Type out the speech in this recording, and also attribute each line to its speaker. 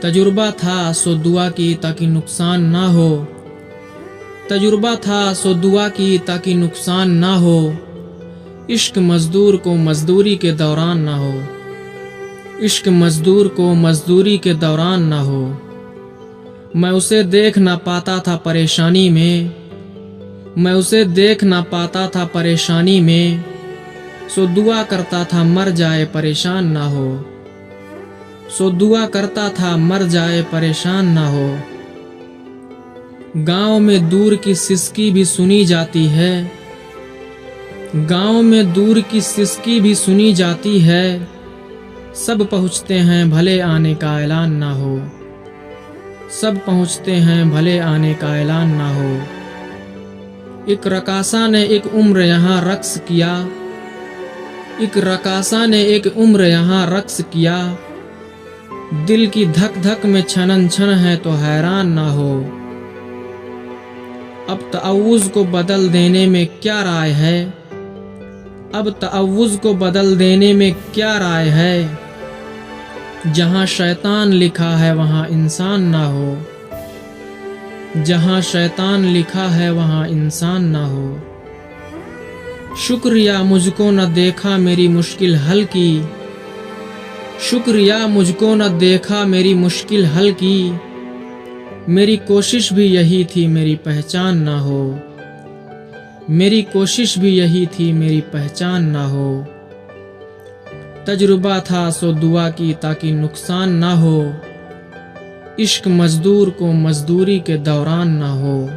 Speaker 1: तजुर्बा था सो दुआ की ताकि नुकसान ना हो। तजुर्बा था सो दुआ की ताकि नुकसान ना हो। इश्क मजदूर को मजदूरी के दौरान ना हो। इश्क मजदूर को मजदूरी के दौरान ना हो। मैं उसे देख ना पाता था परेशानी में। मैं उसे देख ना पाता था परेशानी में। सो दुआ करता था मर जाए परेशान ना हो। सो दुआ करता था मर जाए परेशान ना हो। गांव में दूर की सिसकी भी सुनी जाती है। गांव में दूर की सिसकी भी सुनी जाती है। सब पहुँचते हैं भले आने का ऐलान ना हो। सब पहुँचते हैं भले आने का ऐलान ना हो। एक रकासा ने एक उम्र यहाँ रक्स किया। एक रकासा ने एक उम्र यहाँ रक्स किया। दिल की धक धक में छनन छन है तो हैरान ना हो। अब तअव्वुज़ को बदल देने में क्या राय है। अब तअव्वुज़ को बदल देने में क्या राय है। जहाँ शैतान लिखा है वहाँ इंसान ना हो। जहाँ शैतान लिखा है वहाँ इंसान ना हो। शुक्रिया मुझको न देखा मेरी मुश्किल हल की। शुक्रिया मुझको न देखा मेरी मुश्किल हल की। मेरी कोशिश भी यही थी मेरी पहचान ना हो। मेरी कोशिश भी यही थी मेरी पहचान ना हो। तजुर्बा था सो दुआ की ताकि नुकसान ना हो। इश्क मजदूर को मजदूरी के दौरान ना हो।